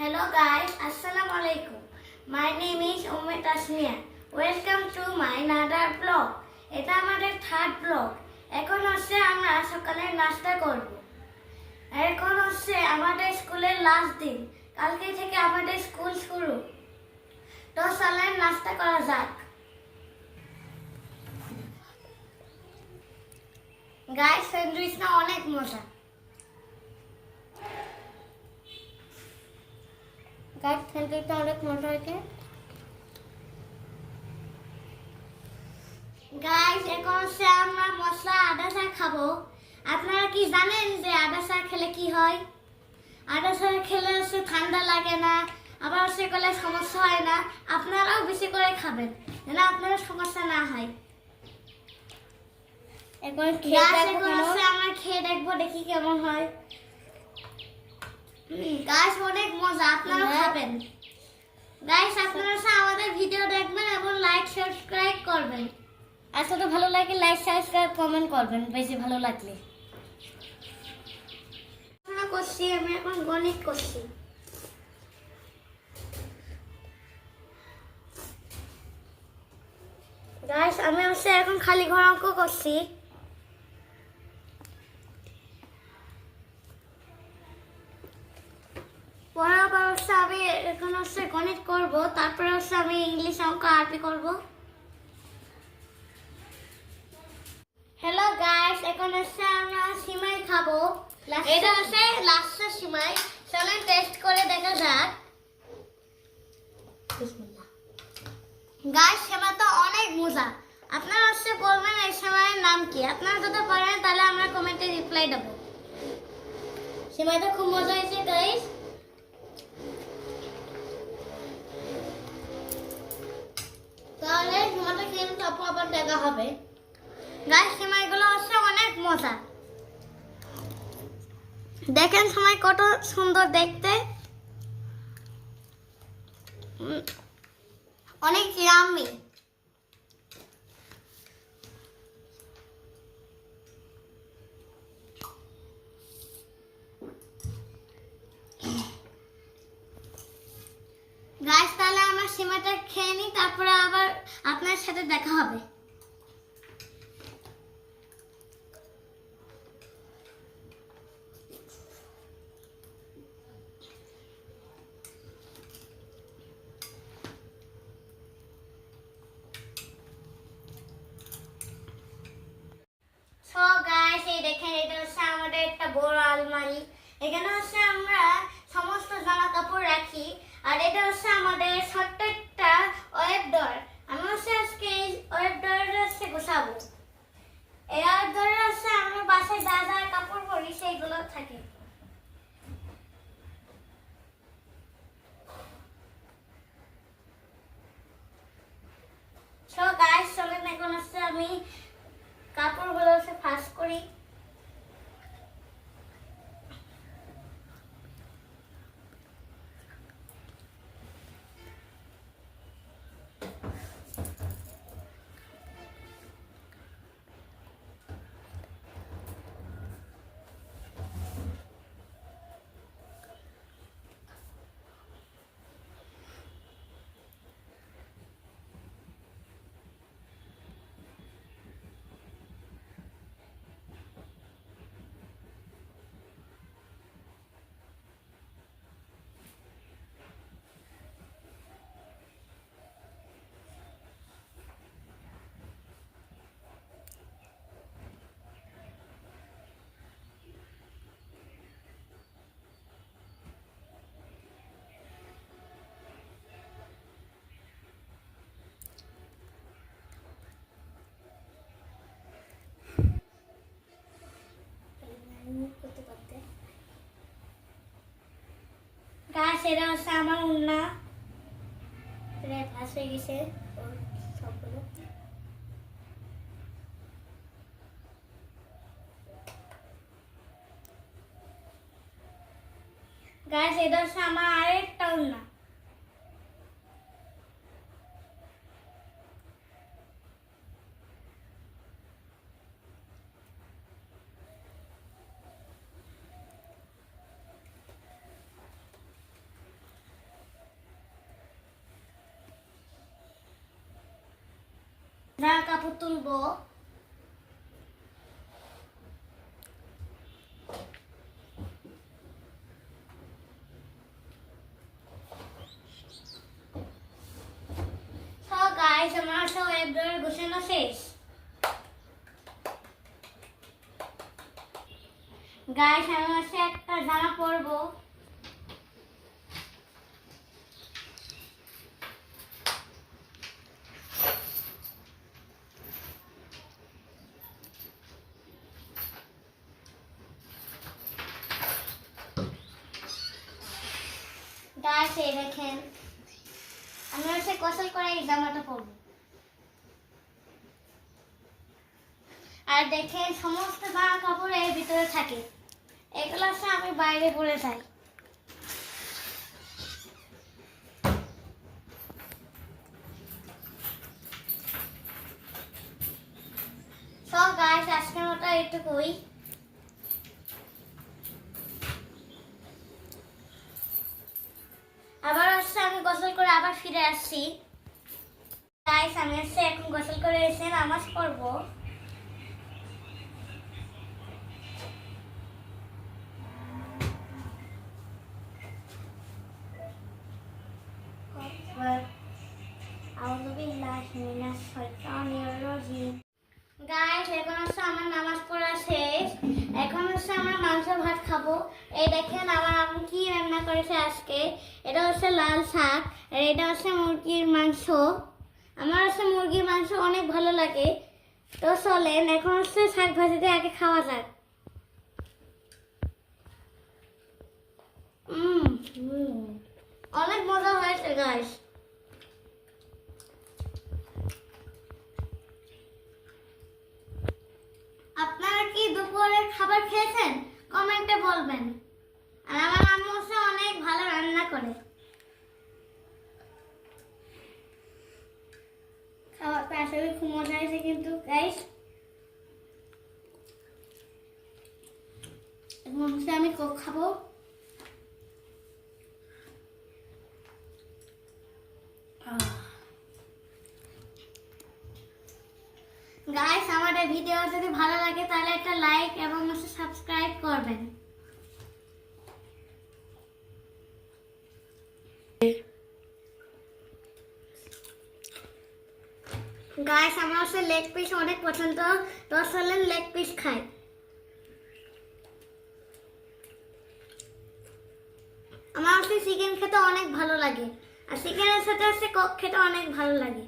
Hello guys, Assalamu alaikum. My name is Umet Asmia. Welcome to my another vlog. এটা আমাদের third blog. এখন হচ্ছে আমরা সকালে নাস্তা করব। এখন হচ্ছে আমাদের স্কুলের লাস্ট দিন। কালকে থেকে আমাদের স্কুল শুরু। তো চলেন নাস্তা করা যাক। গাইস, স্যান্ডউইচটা অনেক মজা। গাইস, স্যান্ডউইচটা অনেক মজা হয়েছে। গাইস, এখন হচ্ছে আমরা মশলা আদা চা খাবো। আপনারা কি জানেন যে আদা চা খেলে কি হয়? আদা চা খেলে হচ্ছে ঠান্ডা লাগে না, আবার হচ্ছে গলে সমস্যা হয় না। আপনারাও বেশি করে খাবেন যেন আপনার সমস্যা না হয়। এখন আমরা খেয়ে দেখবো, দেখি কেমন হয়। গাইস, অনেক মজা, আপনারাও খাবেন। গাইস, আপনারা আমাদের ভিডিও দেখবেন এবং লাইক সাবস্ক্রাইব করবেন। আর যদি ভালো লাগে লাইক সাবস্ক্রাইব কমেন্ট করবেন বেশি ভালো লাগলে। আমি এখন গণিত করছি। গাইস, আমি হচ্ছে এখন খালি ঘর অঙ্ক করছি। পড়ার পর হচ্ছে আমি এখন হচ্ছে গণিত করব, তারপরে হচ্ছে আমি ইংলিশ অঙ্ক আরবি করব। হ্যালো গাইস, এখন হচ্ছে আমরা সিমাই খাবো। এটা হচ্ছে লাস্টের সিমাই। চলেন টেস্ট করে দেখা যাক। বিসমিল্লাহ। গাইস, সিমাই তো অনেক মজা। আপনারা হচ্ছে বলবেন এই সিমাইয়ের নাম কি। আপনারা যদি পারেন তাহলে আমরা কমেন্টে রিপ্লাই দেব। সিমাইটা খুব মজা হয়েছে গাইস। তাহলে সিমাইটা খেয়ে তারপর আবার দেখা হবে। গাইস, সিমাইগুলো হচ্ছে অনেক মজা। দেখেন সিমাই কত সুন্দর দেখতে, অনেক ইয়াম্মি। গাইস, তাহলে আমরা সিমাইটা খেয়ে নিই, তারপরে আবার আপনার সাথে দেখা হবে। সো গাইস, এই দেখেন এটা হচ্ছে আমাদের একটা বড় আলমারি। এখানে হচ্ছে আমরা সমস্ত জামা কাপড় রাখি। আর এটা হচ্ছে আমাদের ছোট্ট একটা ওয়েব ডোর। আমি হচ্ছে আজকে এই ওয়েব ডোরটা হচ্ছে গোছাবো। এই ওয়েব ডোরে হচ্ছে আমরা বাসায় যা যা কাপড় পরি সেইগুলো থাকে। সো গাইস, চলেন এখন হচ্ছে আমি কাপড়গুলো হচ্ছে ভাঁজ করি। গাছ, এটা হচ্ছে আমার উন্না, প্রায় ভাস হয়ে গেছে সবগুলো। গাছ, এটা হচ্ছে আমার আরেকটা উন্না। কাপড় তুলবো। So guys, আমার সব এভরিওয়ার গোছানো শেষ। গাইস আমি হচ্ছে একটা জামা পরবো। গাইস এই দেখেন আমি হচ্ছে গোসল করে এই জামাটা পরবো। আর দেখেন সমস্ত জামা কাপড় এর ভিতরে থাকে, এগুলো হচ্ছে আমি বাইরে পরে যাই। সো গাইস আজকের মতো এটুকুই। আবার হচ্ছে আমি গোসল করে আবার ফিরে আসছি। গাইস আমি হচ্ছে এখন গোসল করে এসে নামাজ পড়বো। গাইস এখন হচ্ছে আমার নামাজ পড়া শেষ। এখন হচ্ছে আমরা মাংস ভাত খাবো। এই দেখেন আমার আম্মু কি রান্না করেছে আজকে। এটা হচ্ছে লাল শাক আর এটা হচ্ছে মুরগির মাংস। আমার হচ্ছে মুরগির মাংস অনেক ভালো লাগে। তো চলেন এখন হচ্ছে শাক ভাজিতে আগে খাওয়া যাক। অনেক মজা হয়েছে গাইস। আপনারা কি দুপুরের খাবার খেয়েছেন কমেন্টে বলবেন। আর আমার আম্মু হচ্ছে অনেক ভালো রান্না করে। খাবারটা আসলে খুব মজা হয়েছে কিন্তু গাইস। এখন হচ্ছে আমি কোক খাবো। গাইস আমাদের ভিডিও যদি ভালো লাগে তাহলে একটা লাইক এবং সাবস্ক্রাইব করবেন। গাইস আমার হচ্ছে লেগ পিস অনেক পছন্দ, তো চলেন লেগ পিস খাই। আমার হচ্ছে চিকেন খেতে অনেক ভালো লাগে আর চিকেনের সাথে হচ্ছে কোক খেতে অনেক ভালো লাগে।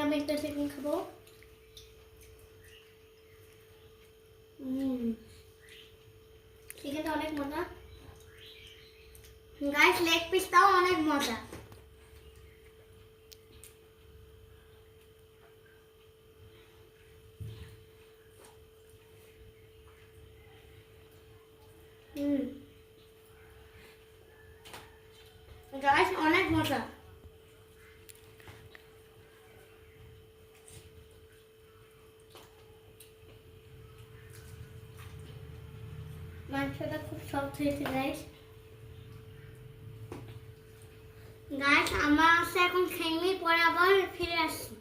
আমি একটা চিকেন খাবো। চিকেনটা অনেক মজা গাইস, লেগ পিসটাও অনেক মজা। গাইস অনেক মজা। মাংসটা খুব সফট হয়েছে গাইস। গাইস আমরা হচ্ছে এখন খেয়ে পরে আবার ফিরে আসছি।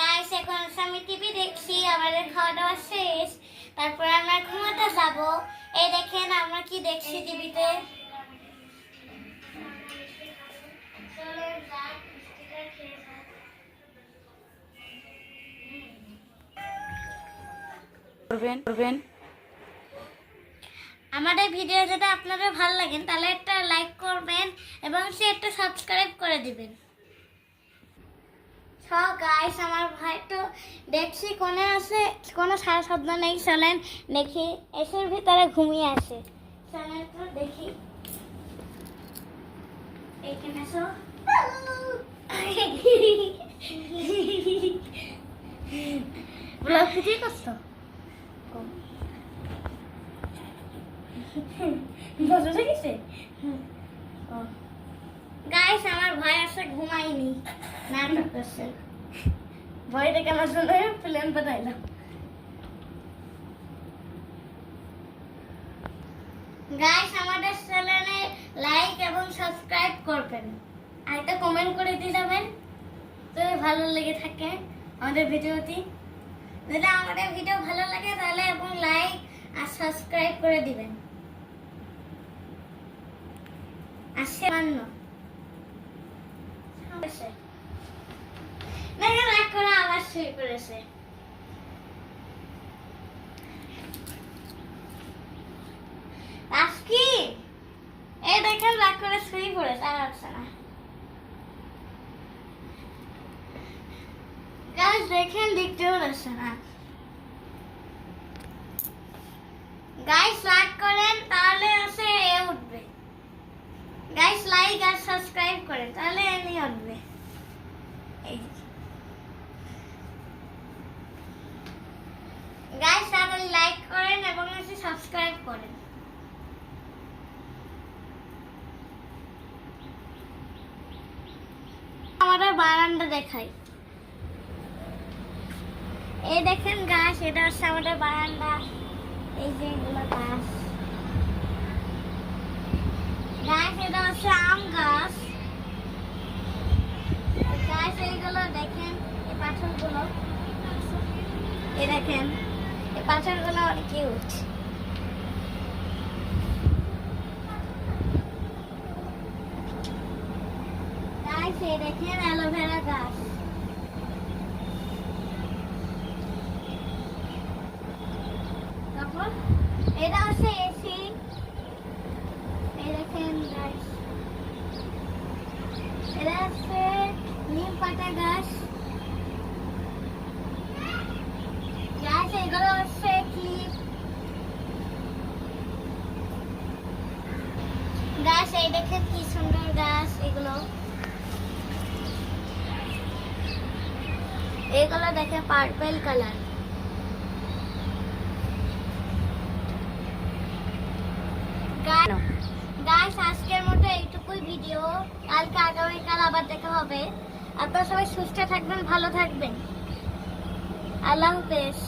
গাইস এখন আমি টিভি দেখছি, আমাদের খাওয়া দাওয়া শেষ, তারপর আমরা ঘুমাতে যাব। এই দেখেন আমরা কি দেখছি টিভিতে। আমাদের ভিডিও যদি আপনাদের ভালো লাগে তাহলে একটা লাইক করবেন এবং সে একটা সাবস্ক্রাইব করে দিবেন। সো গাইস আমার ভাই তো দেখছি কোনে আছে, কোনো সারা শব্দ নেই। চলেন দেখি, এসের ভিতরে ঘুমিয়ে আছে। চলেন তো দেখি। এইখানে এসো। ব্লগ ভিডিও করছো? বুঝে গেছে? গাইস আমার ভাই আছে ঘুমায়নি, নাটক করছে। ভয় দেখে আমার জন্য প্ল্যান বানাইলাম। গাইস আমাদের চ্যানেলে লাইক এবং সাবস্ক্রাইব করবেন, আর একটা কমেন্ট করে দিয়ে যাবেন যদি ভালো লেগে থাকে আমাদের ভিডিওটি। যদি আমাদের ভিডিও ভালো লাগে তাহলে এবং লাইক আর সাবস্ক্রাইব করে দিবেন। আসছে মান্য দেখেন রাগ করে আবার শুয়ে পড়েছে। আজকি এই দেখেন রাগ করে শুয়ে পড়েছে, আর আসছে না। গাইস দেখেন দেখতেও আসছে না। গাইস লাইক করেন তাহলে আছে এ উঠবে। গাইস লাইক আর সাবস্ক্রাইব করেন তাহলে এনি উঠবে। এই গাইস তাহলে লাইক করেন এবং আছে সাবস্ক্রাইব করেন। আমাদের বারান্দা দেখাই। এই দেখেন গাছ, এটা হচ্ছে আমাদের বারান্দা। এই যে এগুলো গাছ, গাছ এটা হচ্ছে আম গাছ। গাছ এইগুলো দেখেন, এই পাথরগুলো, এই দেখেন এই পাথরগুলো অনেক কিউট। গাছ এই দেখেন অ্যালোভেরা গাছ। তারপর এটা হচ্ছে এসি। এই দেখেন গাছ, এটা হচ্ছে নিম পাতা গাছ। গাছ এগুলো হচ্ছে ক্লিপ গাছ। এই দেখেন কি সুন্দর গাছ এগুলো। এগুলো দেখে পার্পল কালার। গাইস আজকের মতো এইটুকুই ভিডিও। কালকে আগামীকাল আবার দেখা হবে। আপনারা সবাই সুস্থ থাকবেন, ভালো থাকবেন। আল্লাহ হাফেজ।